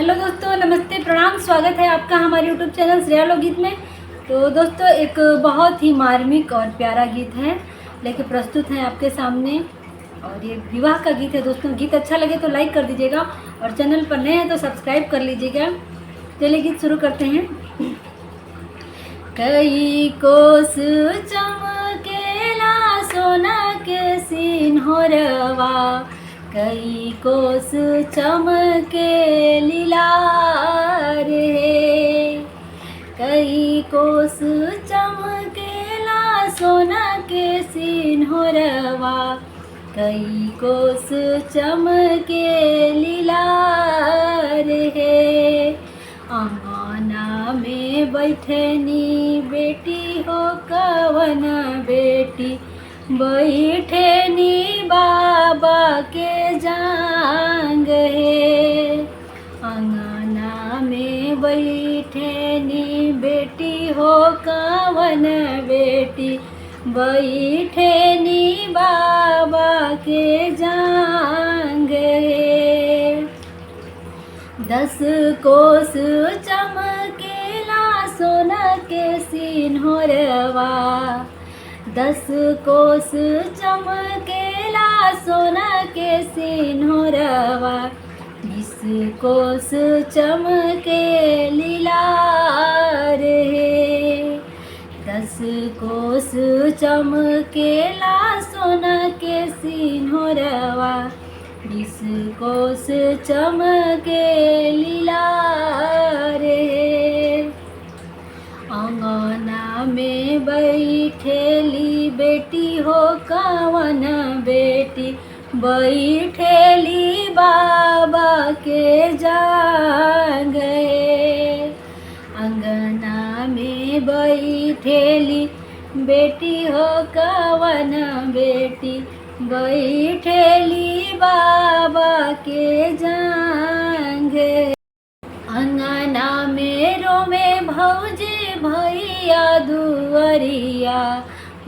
Hello दोस्तों, नमस्ते, प्रणाम। स्वागत है आपका हमारे यूट्यूब चैनल श्रेया लोकगीत में। तो दोस्तों, एक बहुत ही मार्मिक और प्यारा गीत है लेके प्रस्तुत है आपके सामने, और ये विवाह का गीत है। दोस्तों, गीत अच्छा लगे तो लाइक कर दीजिएगा और चैनल पर नए हैं तो सब्सक्राइब कर लीजिएगा। चलिए गीत शुरू करते हैं। कई कोस चमकेला सोना के सिंहोरवा, कई कोस चमके लीलार हे, कई कोस चमकेला सोना के सिंहोरवा, कई कोस चमके लीलार हे। अंगना में बैठनी बेटी हो कवन बेटी, बैठनी बाबा के जांग हे। अंगना में बैठनी बेटी हो कवन बेटी, बैठनी बाबा के जांग हे। 10 कोस चमकेला सोना के सिंहोरवा, 10 कोस चमकेला सोना के सिंहोरवा, 20 कोस चमके लीलार हे। 10 कोस चमकेला सोना के सिंहोरवा, 20 कोस चमके लीलार हे। अंगना में बैठेली बेटी हो कवन बेटी, बैठेली बाबा के जांग हे। अंगना में बैठेली बेटी हो कवन बेटी, बैठेली बाबा के जांग हे। अंगना में रोवे भौजी भैया दुअरिया,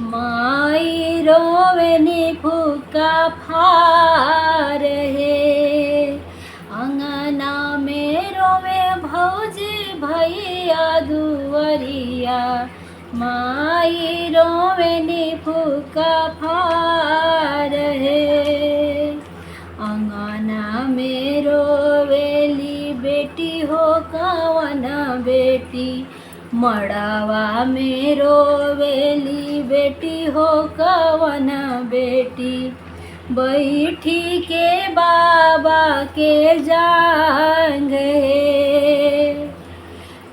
माई रोवे नी फूका फार हे। अंगना में रोवे भौजी भैया दुअरिया, माई रोवे नी फूका फार हे। अंगना में रोवेली बेटी हो कवन बेटी, मड़ावा में रोवेली बेटी हो कवन बेटी, बैठी के बाबा के जांग हे।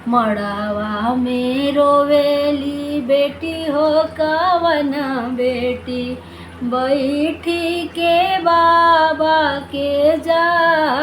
मड़ावा में रोवेली बेटी हो कवन बेटी, बैठी के बाबा के जांग